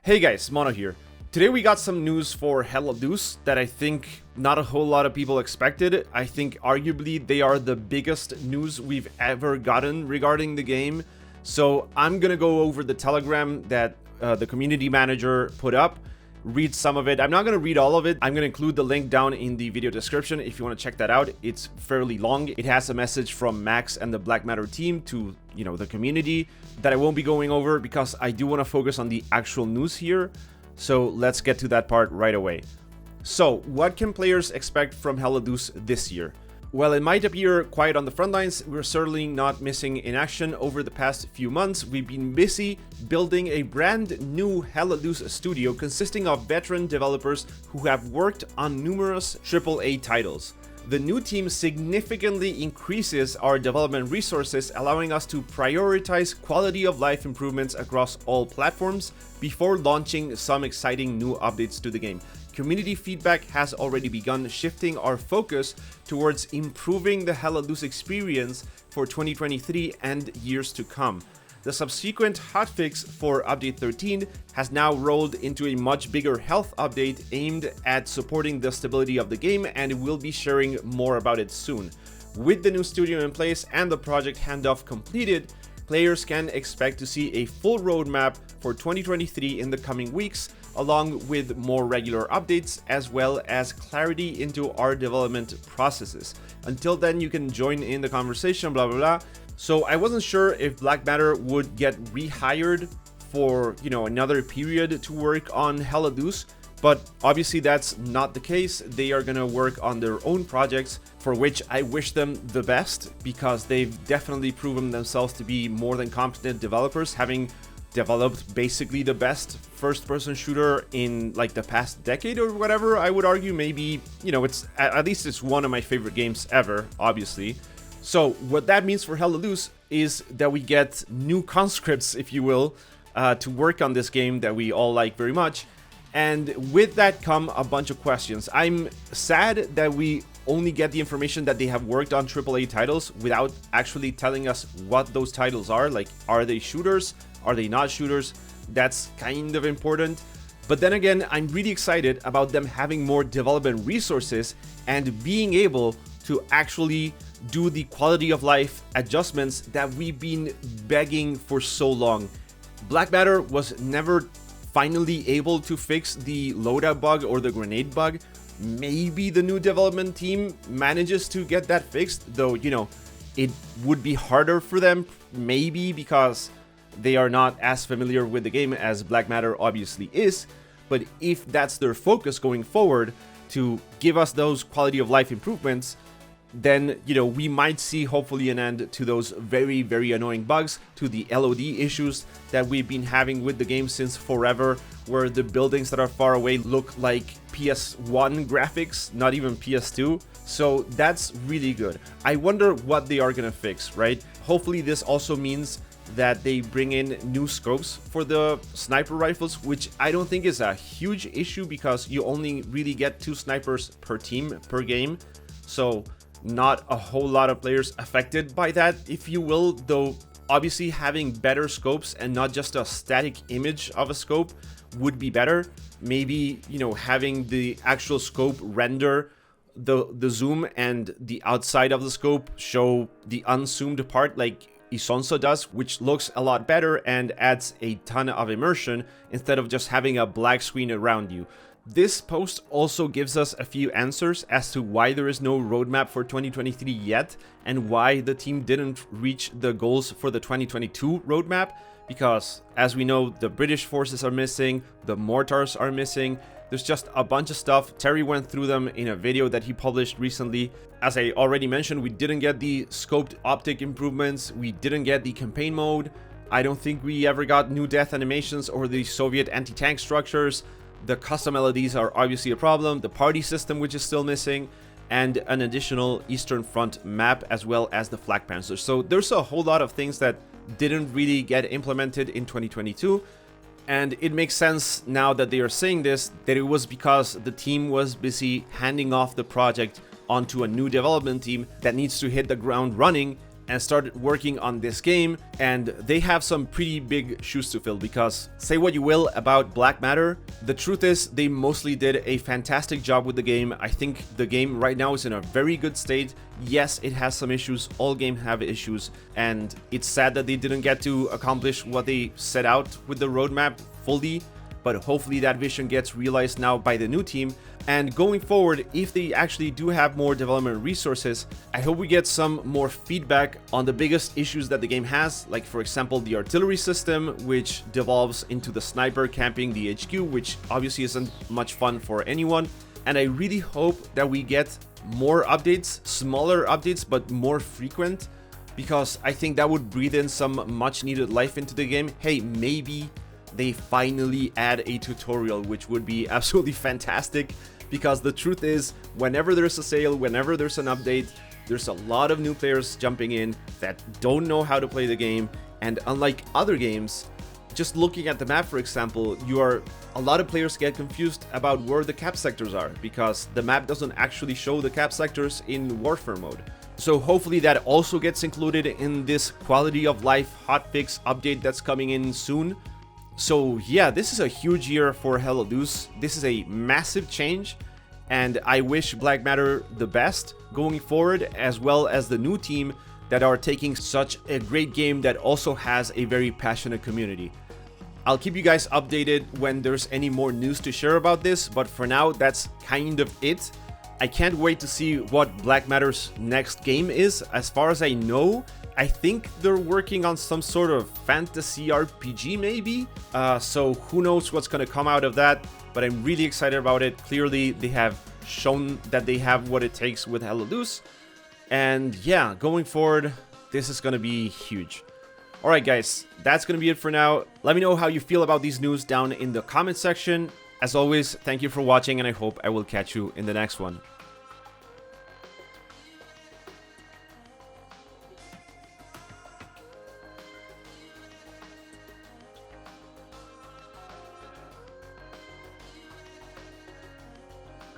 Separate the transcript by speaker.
Speaker 1: Hey guys, Mono here. Today we got some news for Helldivs that I think not a whole lot of people expected. I think arguably they are the biggest news we've ever gotten regarding the game. So I'm gonna go over the Telegram that the community manager put up, read some of it. I'm not gonna read all of it. I'm gonna include the link down in the video description if you want to check that out. It's fairly long. It has a message from Max and the Black Matter team to, the community that I won't be going over because I do want to focus on the actual news here. So let's get to that part right away. So what can players expect from Helldivs this year? While it might appear quiet on the front lines, we're certainly not missing in action. Over the past few months, we've been busy building a brand new Helldivs studio consisting of veteran developers who have worked on numerous AAA titles. The new team significantly increases our development resources, allowing us to prioritize quality of life improvements across all platforms before launching some exciting new updates to the game. Community feedback has already begun shifting our focus towards improving the Helldivs experience for 2023 and years to come. The subsequent hotfix for Update 13 has now rolled into a much bigger health update aimed at supporting the stability of the game, and we'll be sharing more about it soon. With the new studio in place and the project handoff completed, players can expect to see a full roadmap for 2023 in the coming weeks, along with more regular updates as well as clarity into our development processes. Until then, you can join in the conversation, blah blah blah. So I wasn't sure if Black Matter would get rehired for, another period to work on Helldivs, but obviously that's not the case. They are gonna work on their own projects, for which I wish them the best because they've definitely proven themselves to be more than competent developers, having developed basically the best first-person shooter in like the past decade or whatever. I would argue maybe, it's at least it's one of my favorite games ever, obviously. So what that means for Helldivs is that we get new conscripts, if you will, to work on this game that we all like very much. And with that come a bunch of questions. I'm sad that we only get the information that they have worked on AAA titles without actually telling us what those titles are. Like, are they shooters? Are they not shooters? That's kind of important. But then again, I'm really excited about them having more development resources and being able to actually do the quality of life adjustments that we've been begging for so long. Black Matter was never finally able to fix the loadout bug or the grenade bug. Maybe the new development team manages to get that fixed, though, it would be harder for them, maybe because they are not as familiar with the game as Black Matter obviously is. But if that's their focus going forward, to give us those quality of life improvements, then, we might see hopefully an end to those very, very annoying bugs, to the LOD issues that we've been having with the game since forever, where the buildings that are far away look like PS1 graphics, not even PS2. So that's really good. I wonder what they are gonna fix, right? Hopefully this also means that they bring in new scopes for the sniper rifles, which I don't think is a huge issue because you only really get 2 snipers per team per game. So not a whole lot of players affected by that, if you will, though obviously having better scopes and not just a static image of a scope would be better. Maybe, having the actual scope render the zoom and the outside of the scope show the unzoomed part like Isonzo does, which looks a lot better and adds a ton of immersion instead of just having a black screen around you. This post also gives us a few answers as to why there is no roadmap for 2023 yet and why the team didn't reach the goals for the 2022 roadmap, because as we know, the British forces are missing, the mortars are missing. There's just a bunch of stuff. Terry went through them in a video that he published recently. As I already mentioned, we didn't get the scoped optic improvements, we didn't get the campaign mode. I don't think we ever got new death animations or the Soviet anti-tank structures. The custom LEDs are obviously a problem, the party system which is still missing, and an additional Eastern Front map as well as the Flak Panzer. So there's a whole lot of things that didn't really get implemented in 2022, and it makes sense now that they are saying this, that it was because the team was busy handing off the project onto a new development team that needs to hit the ground running and start working on this game, and they have some pretty big shoes to fill, because say what you will about Black Matter, the truth is they mostly did a fantastic job with the game. I think the game right now is in a very good state. Yes, it has some issues, all games have issues, and it's sad that they didn't get to accomplish what they set out with the roadmap fully, but hopefully that vision gets realized now by the new team. And going forward, if they actually do have more development resources, I hope we get some more feedback on the biggest issues that the game has, like for example the artillery system, which devolves into the sniper camping the HQ, which obviously isn't much fun for anyone. And I really hope that we get more updates, smaller updates, but more frequent, because I think that would breathe in some much needed life into the game. Hey, maybe they finally add a tutorial, which would be absolutely fantastic, because the truth is, whenever there's a sale, whenever there's an update, there's a lot of new players jumping in that don't know how to play the game. And unlike other games, just looking at the map, for example, a lot of players get confused about where the cap sectors are, because the map doesn't actually show the cap sectors in Warfare mode. So hopefully that also gets included in this quality of life hotfix update that's coming in soon. So yeah, this is a huge year for Helldivs. This is a massive change, and I wish Black Matter the best going forward, as well as the new team that are taking such a great game that also has a very passionate community. I'll keep you guys updated when there's any more news to share about this, but for now, that's kind of it. I can't wait to see what Black Matter's next game is. As far as I know, I think they're working on some sort of fantasy RPG maybe, so who knows what's gonna come out of that, but I'm really excited about it. Clearly they have shown that they have what it takes with Helldivs, and yeah, going forward this is gonna be huge. Alright guys, that's gonna be it for now. Let me know how you feel about these news down in the comment section. As always, thank you for watching, and I hope I will catch you in the next one.